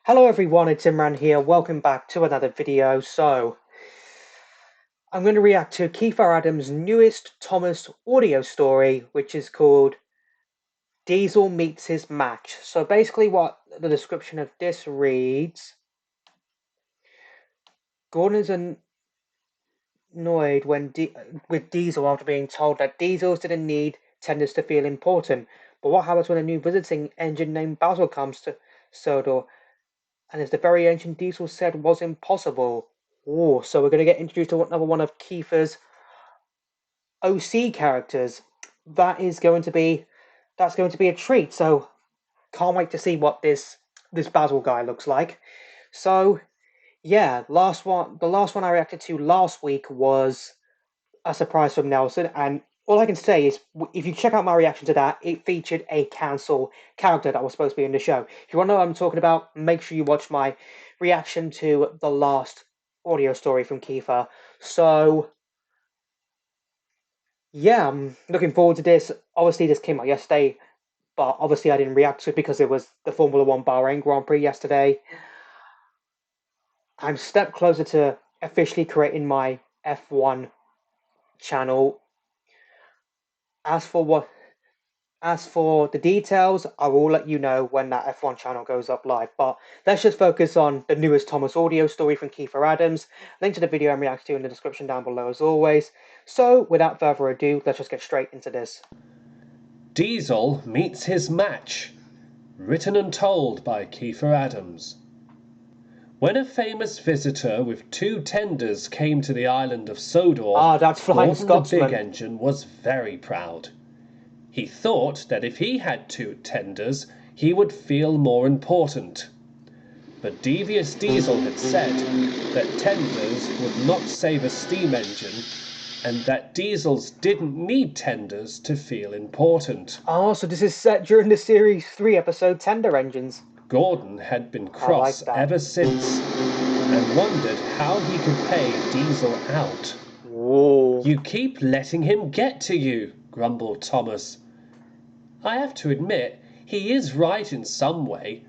Hello everyone, it's Imran here. Welcome back to another video. I'm going to react to Kiefer Adams' newest Thomas audio story, which is called Diesel Meets His Match. So basically what the description of this reads, Gordon is annoyed with Diesel after being told that Diesels didn't need tenders to feel important. But what happens when a new visiting engine named Basil comes to Sodor, and is the very engine Diesel said was impossible? Oh, so we're going to get introduced to another one of Kiefer's OC characters. That's going to be a treat. So can't wait to see what this Basil guy looks like. So yeah, the last one I reacted to last week was a surprise from Nelson, and all I can say is if you check out my reaction to that, it featured a cancel character that was supposed to be in the show. If you want to know what I'm talking about, make sure you watch my reaction to the last audio story from Kiefer. So yeah, I'm looking forward to this. Obviously, this came out yesterday, but obviously I didn't react to it because it was the Formula One Bahrain Grand Prix yesterday. I'm a step closer to officially creating my F1 channel. As for what As for the details, I will let you know when that F1 channel goes up live. But let's just focus on the newest Thomas audio story from Kiefer Adams. Link to the video I'm reacting to in the description down below as always. So without further ado, let's just get straight into this. Diesel Meets His Match, written and told by Kiefer Adams. When a famous visitor with 2 tenders came to the island of Sodor, That's Flying Gordon the Scotsman. big engine was very proud. He thought that if he had 2 tenders, he would feel more important. But devious Diesel had said that tenders would not save a steam engine, and that diesels didn't need tenders to feel important. Oh, so this is set during the Series 3 episode Tender Engines. Gordon had been cross ever since, and wondered how he could pay Diesel out. Whoa. "You keep letting him get to you," grumbled Thomas. "I have to admit, he is right in some way.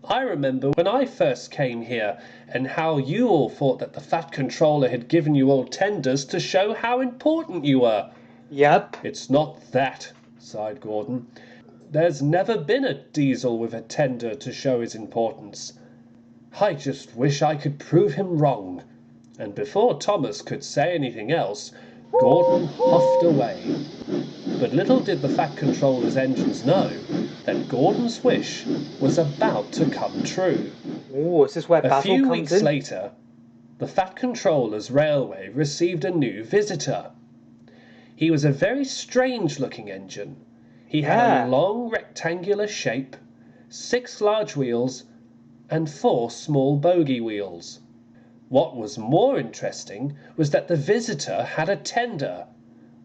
I remember when I first came here, and how you all thought that the Fat Controller had given you all tenders to show how important you were." Yep. "It's not that," sighed Gordon. "There's never been a Diesel with a tender to show his importance. I just wish I could prove him wrong." And before Thomas could say anything else, Gordon huffed away. But little did the Fat Controller's engines know that Gordon's wish was about to come true. Oh, is this where A Basil few comes weeks in? later, the Fat Controller's railway received a new visitor. He was a very strange-looking engine. He had a long rectangular shape, 6 large wheels, and 4 small bogie wheels. What was more interesting was that the visitor had a tender.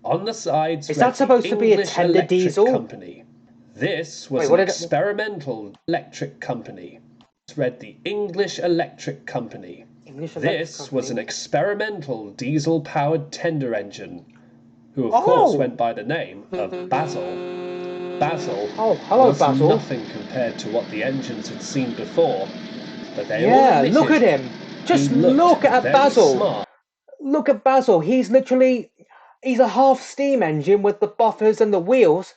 On the sides Is that supposed to be a English tender Electric diesel? Company. This was Wait, an experimental electric company. It read the English Electric Company. This was an experimental diesel-powered tender engine, who of course went by the name of Basil. Basil was Basil. nothing compared to what the engines had seen before, but they all admitted look at him. Just look at Basil. Smart. Look at Basil. He's a half steam engine with the buffers and the wheels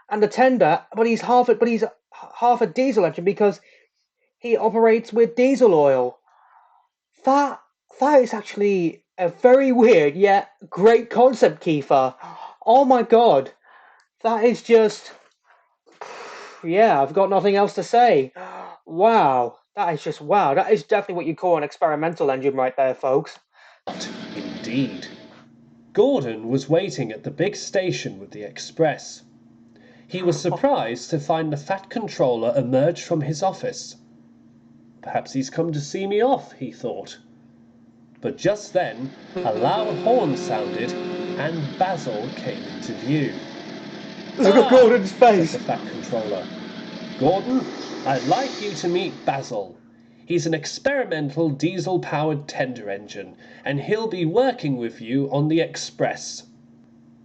and the tender, but he's half a diesel engine because he operates with diesel oil. That is actually a very weird yet great concept, Kiefer. Oh my god. That is just, yeah, I've got nothing else to say. Wow. That is just wow. That is definitely what you call an experimental engine right there, folks. Indeed. Gordon was waiting at the big station with the express. He was surprised to find the Fat Controller emerge from his office. "Perhaps he's come to see me off," he thought. But just then a loud horn sounded, and Basil came into view. Look at Gordon's face. Said the Fat Controller. "Gordon, I'd like you to meet Basil. He's an experimental diesel-powered tender engine, and he'll be working with you on the express."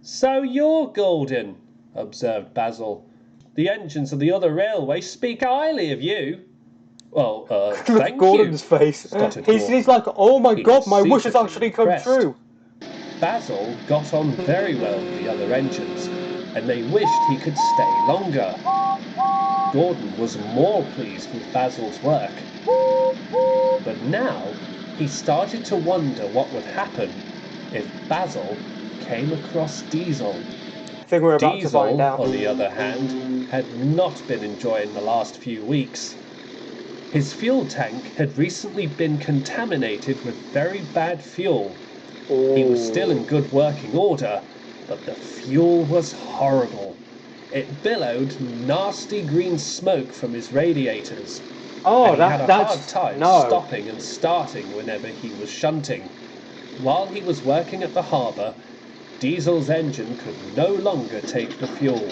"So you're Gordon," observed Basil. "The engines of the other railway speak highly of you." Well, Look at thank you, Gordon's face. stuttered He's Gordon. like, oh my He was god, my wish has secretly actually come impressed. true. Basil got on very well with the other engines, and they wished he could stay longer. Gordon was more pleased with Basil's work. But now he started to wonder what would happen if Basil came across Diesel. I think we're about to find Diesel, out. on the other hand, had not been enjoying the last few weeks. His fuel tank had recently been contaminated with very bad fuel. He was still in good working order, but the fuel was horrible. It billowed nasty green smoke from his radiators, Oh, and he had a hard that's time no. stopping and starting whenever he was shunting. While he was working at the harbour, Diesel's engine could no longer take the fuel.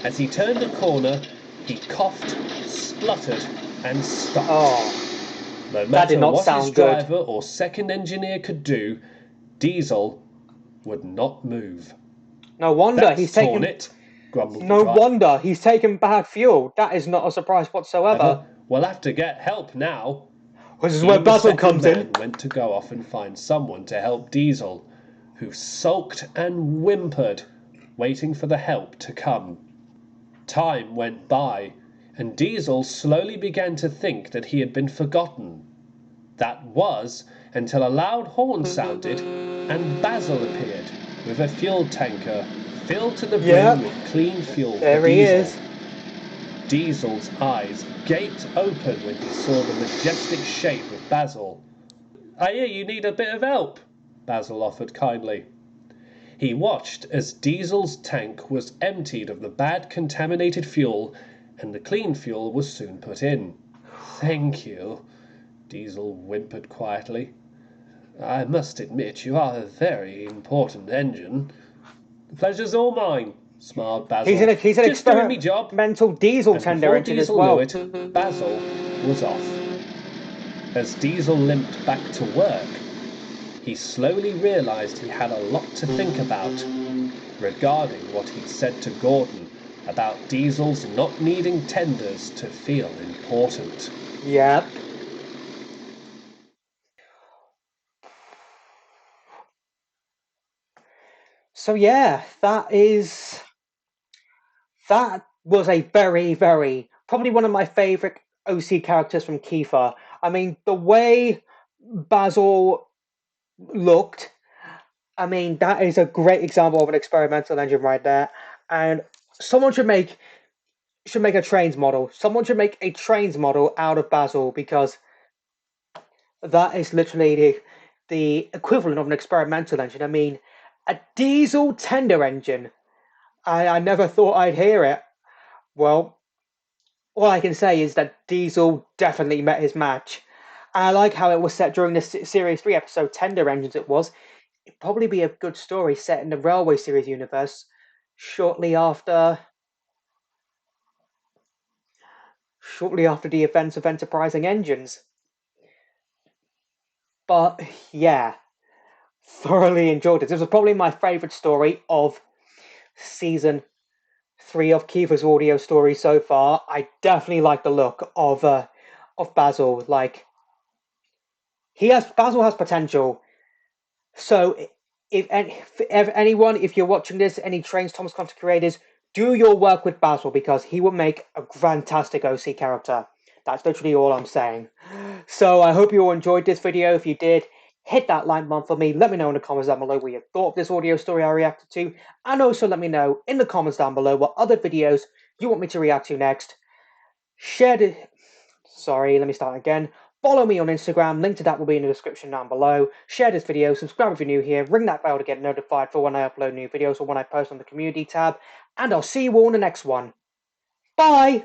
As he turned a corner, he coughed, spluttered, and stopped. Oh, No that did matter not what his sound good. driver or second engineer could do, Diesel would not move. No wonder That's he's torn taken. it, grumbled the No driver. wonder he's taken bad fuel. That is not a surprise whatsoever. We'll have to get help now. This is He where and the Basil second comes man in. went to go off and find someone to help Diesel, who sulked and whimpered, waiting for the help to come. Time went by, and Diesel slowly began to think that he had been forgotten. That was until a loud horn sounded and Basil appeared with a fuel tanker filled to the brim with clean fuel There for he Diesel. is. Diesel's eyes gaped open when he saw the majestic shape of Basil. I hear you need a bit of help, Basil offered kindly. He watched as Diesel's tank was emptied of the bad contaminated fuel, and the clean fuel was soon put in. Thank you, Diesel whimpered quietly. I must admit you are a very important engine. The pleasure's all mine, smiled Basil. He's an Just doing me job. experimental diesel And tender before engine as Diesel well. knew it, Basil was off. As Diesel limped back to work, he slowly realized he had a lot to think about regarding what he'd said to Gordon about Diesel's not needing tenders to feel important. Yep. So yeah, that was a very, very, probably one of my favorite OC characters from Kiefer. I mean, the way Basil looked, I mean, that is a great example of an experimental engine right there. And someone should make a trains model. Someone should make a trains model out of Basil, because that is literally the equivalent of an experimental engine. I mean, a diesel tender engine. I never thought I'd hear it. Well, all I can say is that Diesel definitely met his match. And I like how it was set during the Series 3 episode, Tender Engines it was. It'd probably be a good story set in the Railway Series universe shortly after the events of Enterprising Engines. But yeah, thoroughly enjoyed it. This was probably my favourite story of season 3 of Kiefer's audio story so far. I definitely like the look of Basil. Like, Basil has potential. So if anyone, if you're watching this, any Trains Thomas content creators, do your work with Basil, because he will make a fantastic OC character. That's literally all I'm saying. So I hope you all enjoyed this video. If you did, hit that like button for me. Let me know in the comments down below what you thought of this audio story I reacted to. And also let me know in the comments down below what other videos you want me to react to next. Share the... Sorry, let me start again. Follow me on Instagram, link to that will be in the description down below. Share this video, subscribe if you're new here, ring that bell to get notified for when I upload new videos or when I post on the community tab. And I'll see you all in the next one. Bye!